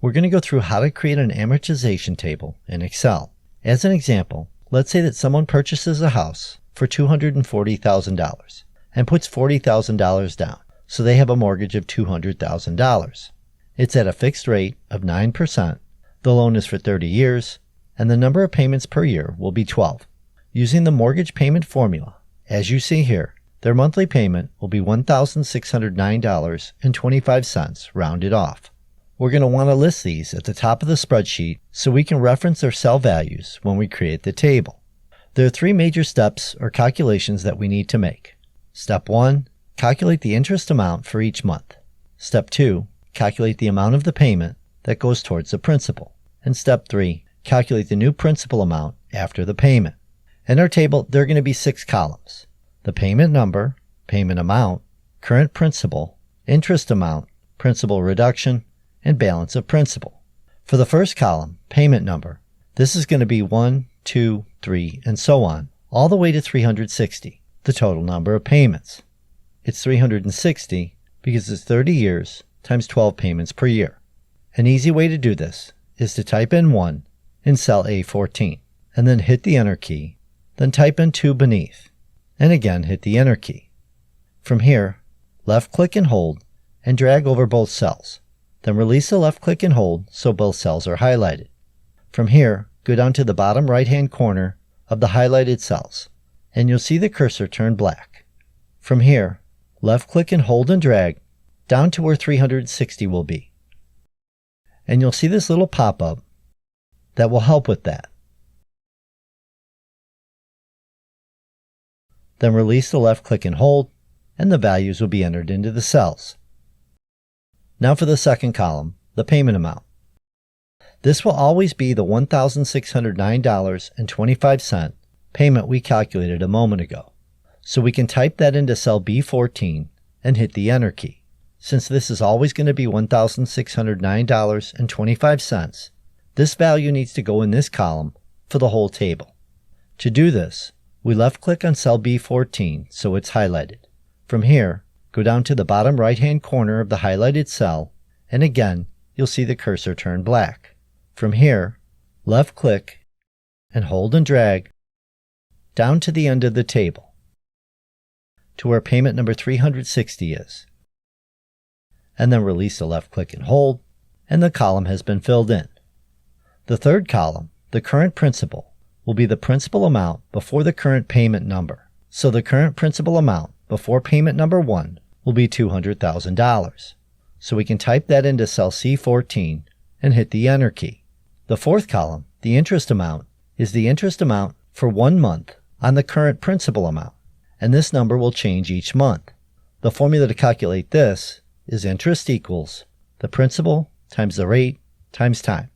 we're going to go through how to create an amortization table in Excel. As an example, let's say that someone purchases a house for $240,000 and puts $40,000 down, so they have a mortgage of $200,000. It's at a fixed rate of 9%, the loan is for 30 years, and the number of payments per year will be 12. Using the mortgage payment formula, as you see here, their monthly payment will be $1,609.25 rounded off. We're going to want to list these at the top of the spreadsheet so we can reference their cell values when we create the table. There are three major steps or calculations that we need to make. Step 1, calculate the interest amount for each month. Step 2, calculate the amount of the payment that goes towards the principal. And step 3, calculate the new principal amount after the payment. In our table, there are going to be 6 columns: the payment number, payment amount, current principal, interest amount, principal reduction, and balance of principal. For the first column, payment number, this is going to be 1, 2, 3, and so on, all the way to 360, the total number of payments. It's 360 because it's 30 years times 12 payments per year. An easy way to do this is to type in 1 in cell A14, and then hit the Enter key, then type in 2 beneath, and again hit the Enter key. From here, left-click and hold, and drag over both cells. Then release the left-click and hold so both cells are highlighted. From here, go down to the bottom right-hand corner of the highlighted cells, and you'll see the cursor turn black. From here, left-click and hold and drag down to where 360 will be. And you'll see this little pop-up that will help with that. Then release the left-click and hold, and the values will be entered into the cells. Now for the second column, the payment amount. This will always be the $1,609.25 payment we calculated a moment ago. So we can type that into cell B14 and hit the Enter key. Since this is always going to be $1,609.25, this value needs to go in this column for the whole table. To do this, we left-click on cell B14 so it's highlighted. From here, go down to the bottom right-hand corner of the highlighted cell, and again, you'll see the cursor turn black. From here, left-click and hold and drag down to the end of the table, to where payment number 360 is. And then release the left-click and hold, and the column has been filled in. The third column, the current principal, will be the principal amount before the current payment number. So the current principal amount before payment number 1 will be $200,000. So we can type that into cell C14 and hit the Enter key. The fourth column, the interest amount, is the interest amount for 1 month on the current principal amount, and this number will change each month. The formula to calculate this is interest equals the principal times the rate times time.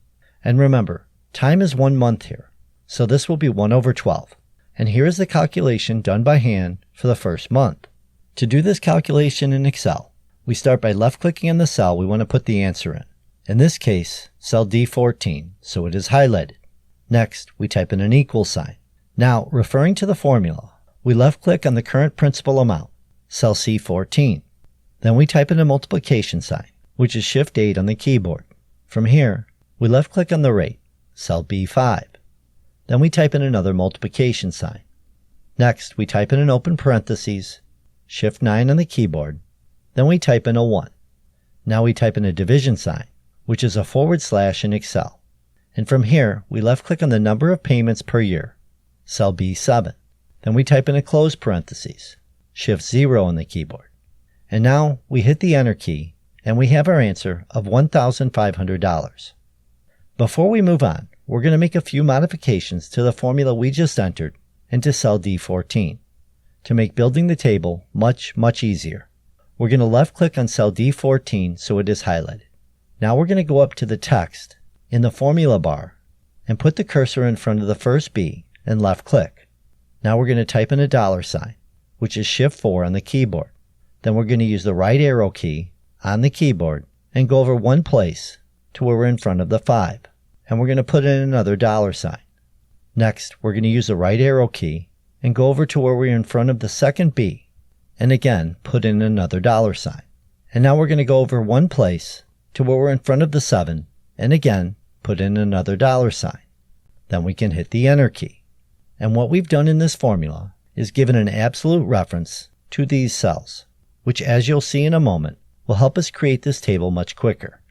And remember, time is 1 month here, so this will be 1/12. And here is the calculation done by hand for the first month. To do this calculation in Excel, we start by left-clicking on the cell we want to put the answer in. In this case, cell D14, so it is highlighted. Next, we type in an equal sign. Now, referring to the formula, we left-click on the current principal amount, cell C14. Then we type in a multiplication sign, which is Shift 8 on the keyboard. From here, we left-click on the rate, cell B5. Then we type in another multiplication sign. Next, we type in an open parentheses, Shift 9 on the keyboard. Then we type in a 1. Now we type in a division sign, which is a / in Excel. And from here, we left-click on the number of payments per year, cell B7. Then we type in a close parentheses, Shift 0 on the keyboard. And now we hit the Enter key, and we have our answer of $1,500. Before we move on, we're going to make a few modifications to the formula we just entered into cell D14 to make building the table much easier. We're going to left-click on cell D14 so it is highlighted. Now we're going to go up to the text in the formula bar and put the cursor in front of the first B and left-click. Now we're going to type in a $, which is Shift 4 on the keyboard. Then we're going to use the right arrow key on the keyboard and go over one place to where we're in front of the 5. And we're going to put in another $. Next, we're going to use the right arrow key and go over to where we're in front of the second B, and again, put in another $. And now we're going to go over one place to where we're in front of the 7 and again put in another $sign. Then we can hit the Enter key. And what we've done in this formula is given an absolute reference to these cells, which, as you'll see in a moment, will help us create this table much quicker.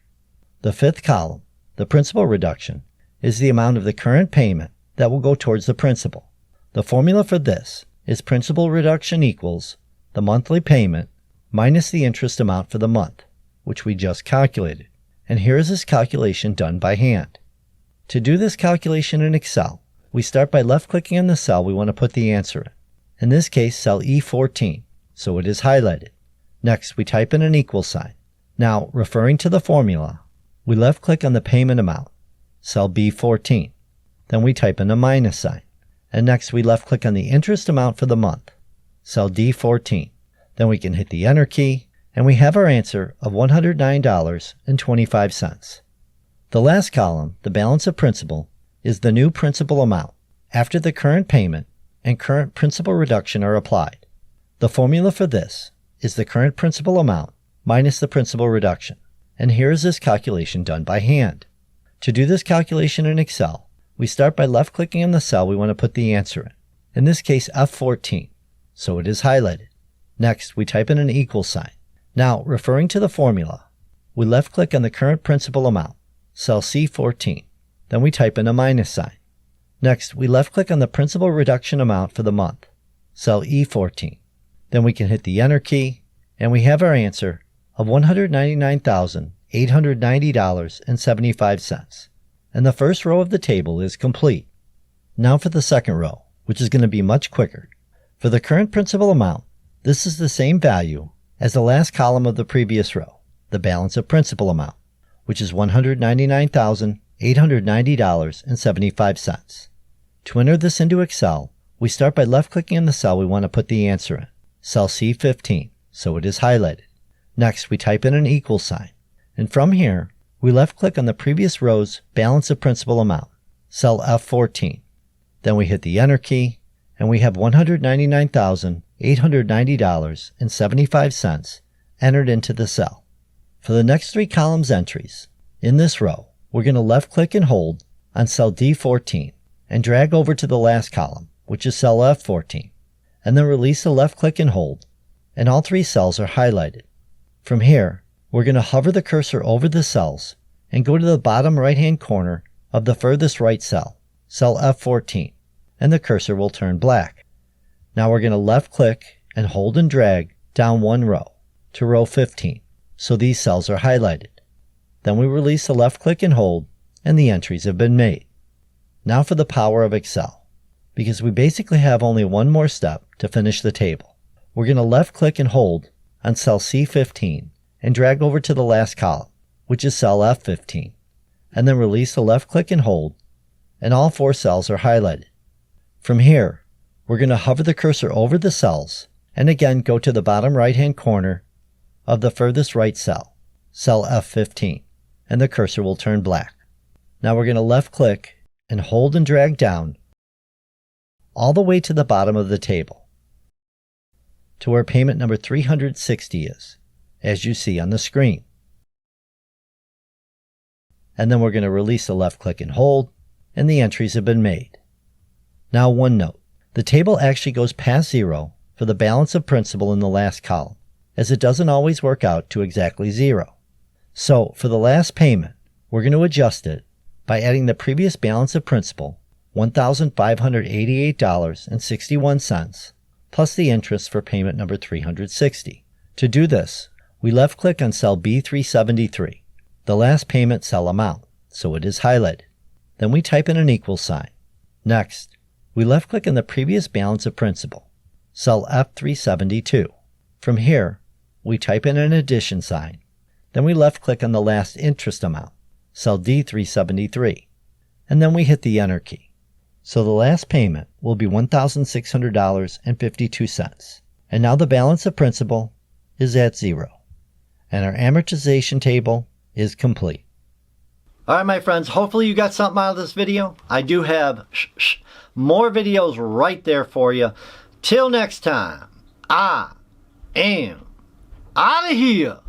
The fifth column, the principal reduction, is the amount of the current payment that will go towards the principal. The formula for this is principal reduction equals the monthly payment minus the interest amount for the month, which we just calculated. And here is this calculation done by hand. To do this calculation in Excel, we start by left-clicking on the cell we want to put the answer in. In this case, cell E14, so it is highlighted. Next, we type in an equal sign. Now, referring to the formula, we left-click on the payment amount, cell B14. Then we type in a minus sign. And next, we left-click on the interest amount for the month, cell D14. Then we can hit the Enter key, and we have our answer of $109.25. The last column, the balance of principal, is the new principal amount after the current payment and current principal reduction are applied. The formula for this is the current principal amount minus the principal reduction. And here is this calculation done by hand. To do this calculation in Excel, we start by left-clicking on the cell we want to put the answer in this case F14, so it is highlighted. Next, we type in an equal sign. Now, referring to the formula, we left-click on the current principal amount, cell C14. Then we type in a minus sign. Next, we left-click on the principal reduction amount for the month, cell E14. Then we can hit the Enter key, and we have our answer of $199,890.75. And the first row of the table is complete. Now for the second row, which is going to be much quicker. For the current principal amount, this is the same value as the last column of the previous row, the balance of principal amount, which is $199,890.75. To enter this into Excel, we start by left-clicking on the cell we want to put the answer in, cell C15, so it is highlighted. Next, we type in an equal sign, and from here, we left-click on the previous row's balance of principal amount, cell F14. Then we hit the Enter key, and we have $199,890.75 entered into the cell. For the next three columns entries, in this row, we're going to left-click and hold on cell D14 and drag over to the last column, which is cell F14, and then release the left-click and hold, and all three cells are highlighted. From here, we're going to hover the cursor over the cells and go to the bottom right-hand corner of the furthest right cell, cell F14, and the cursor will turn black. Now we're going to left-click and hold and drag down one row to row 15, so these cells are highlighted. Then we release the left-click and hold, and the entries have been made. Now for the power of Excel. Because we basically have only one more step to finish the table. We're going to left-click and hold on cell C15 and drag over to the last column, which is cell F15, and then release the left-click and hold, and all four cells are highlighted. From here, we're going to hover the cursor over the cells and again go to the bottom right-hand corner of the furthest right cell, cell F15, and the cursor will turn black. Now we're going to left-click and hold and drag down all the way to the bottom of the table to where payment number 360 is, as you see on the screen. And then we're going to release the left-click and hold, and the entries have been made. Now one note, the table actually goes past zero for the balance of principal in the last column, as it doesn't always work out to exactly zero. So for the last payment, we're going to adjust it by adding the previous balance of principal, $1,588.61, plus the interest for payment number 360. To do this, we left-click on cell B373, the last payment cell amount, so it is highlighted. Then we type in an equal sign. Next, we left-click on the previous balance of principal, cell F372. From here, we type in an addition sign. Then we left-click on the last interest amount, cell D373, and then we hit the Enter key. So the last payment will be $1,600.52. And now the balance of principal is at zero. And our amortization table is complete. All right, my friends, hopefully you got something out of this video. I do have more videos right there for you. Till next time, I am out of here.